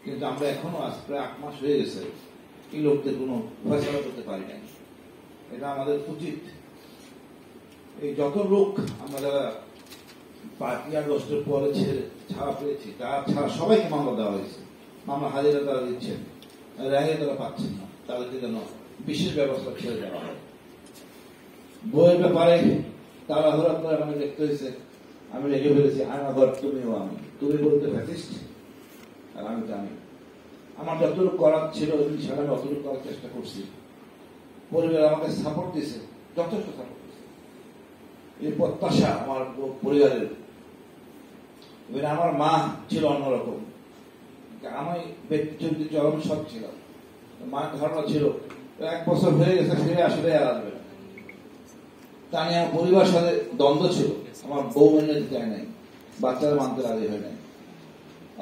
কিন্তু আমরা এখনো আজ প্রায় 8 মাস হয়ে গেছে এই লোকদের কোনো ফয়সালা করতে পারি নাই। এটা আমাদের উচিত। এই যত লোক আমরা যারা 5ই আগস্টের পরে ছাড়া পেয়েছি, তারা ছাড়া সবাইকে মামলা দেওয়া হয়েছে। মামলা হাজিরা তারা দিচ্ছেন, রেহাই তারা পাচ্ছেন না, তাদেরকে যেন বিশেষ ব্যবস্থা ছেড়ে দেওয়া হয়। বইয়ের ব্যাপারে তাড়াহুড়া করে আমাকে দেখতে হয়েছে, আমি রেখে ফেলেছি আয়নাঘর তুমিও আমি, তুমি বলতে ফ্যাসিস্ট আর আমি জানি। আমার যতটুকু করার ছিল সেটা আমি অতটুকু করার চেষ্টা করছি। পরিবার আমাকে সাপোর্ট দিয়েছে, যথেষ্ট সাপোর্ট দিয়েছে। এই প্রত্যাশা আমার পরিবারের। এবার আমার মা ছিল অন্যরকম, আমি ব্যক্তি চরম সৎ ছিলাম। মার ধারণা ছিল 1 বছর হয়ে গেছে, ফিরে আসলে আর আসবে না। তা নিয়ে আমার পরিবার সাথে দ্বন্দ্ব ছিল। আমার বউ মেনে দিতে হয় নাই, বাচ্চারা মানতে রাজি হয় নাই।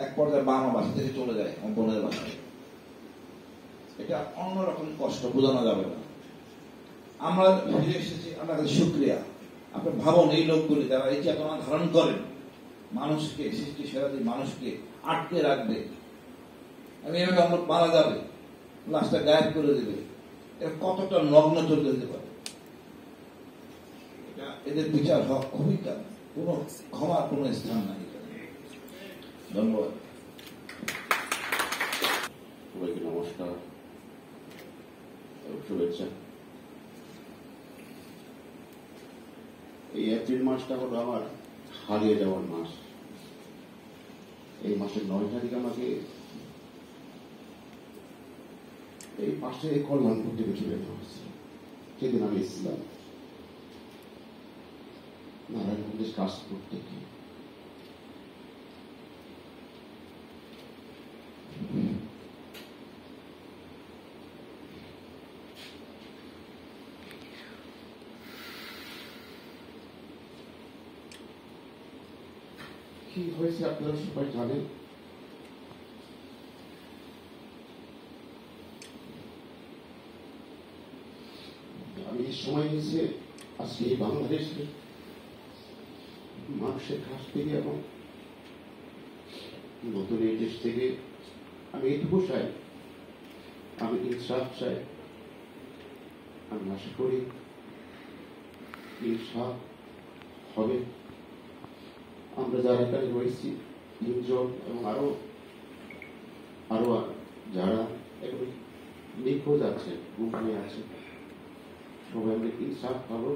এক পর্যায়ে মা আমার বাসা থেকে চলে যায় আমার বোনের বাসায়। এটা অন্যরকম কষ্ট, বোঝানো যাবে না। আমরা ফিরে এসেছি, আপনাদের শুকরিয়া। আপনি ভাবুন এই লোকগুলি যারা এই চেতনা ধারণ করেন, মানুষকে সৃষ্টি সেরাদি মানুষকে আটকে রাখবে, আমি এভাবে আমরা মারা যাবে, লাশটা গায়েব করে দেবে, এটা কতটা নগ্ন চলতে যেতে পারে। এদের বিচার হওয়া খুবই কাজ, কোনো ক্ষমার কোনো স্থান নাই। ধন্যবাদ। সবাইকে নমস্কার, শুভেচ্ছা। এই এপ্রিল মাসটা হলো আমার হারিয়ে যাওয়ার মাস। এই মাসের 9 তারিখ আমাকে এই পাশে কল্যাণপুর থেকে চলে যেতে হয়েছে। সেদিন আমি ইসলাম নারায়ণগঞ্জে কাজ করতে গিয়ে কি হয়েছে আপনারা সবাই জানেন। আমি এই সময় এসে আজকে এই বাংলাদেশের মানুষের কাছ থেকে এবং নতুন এই দেশ থেকে আমি এটুকু চাই, আমি ইনসাফ চাই। আমি আশা করি ইনসাফ হবে। আমরা যারা এখানে রয়েছি 3 জন এবং আরো যারা এখন নিখোঁজ আছে, গুমে আছে, সবাই আমরা ইনসাফ পাবো।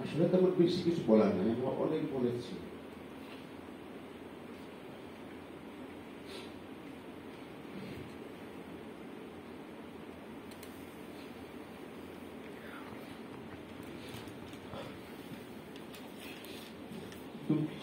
আসলে তেমন বেশি কিছু বলার নাই, আমরা অনেক বলেছি। দুঃখিত।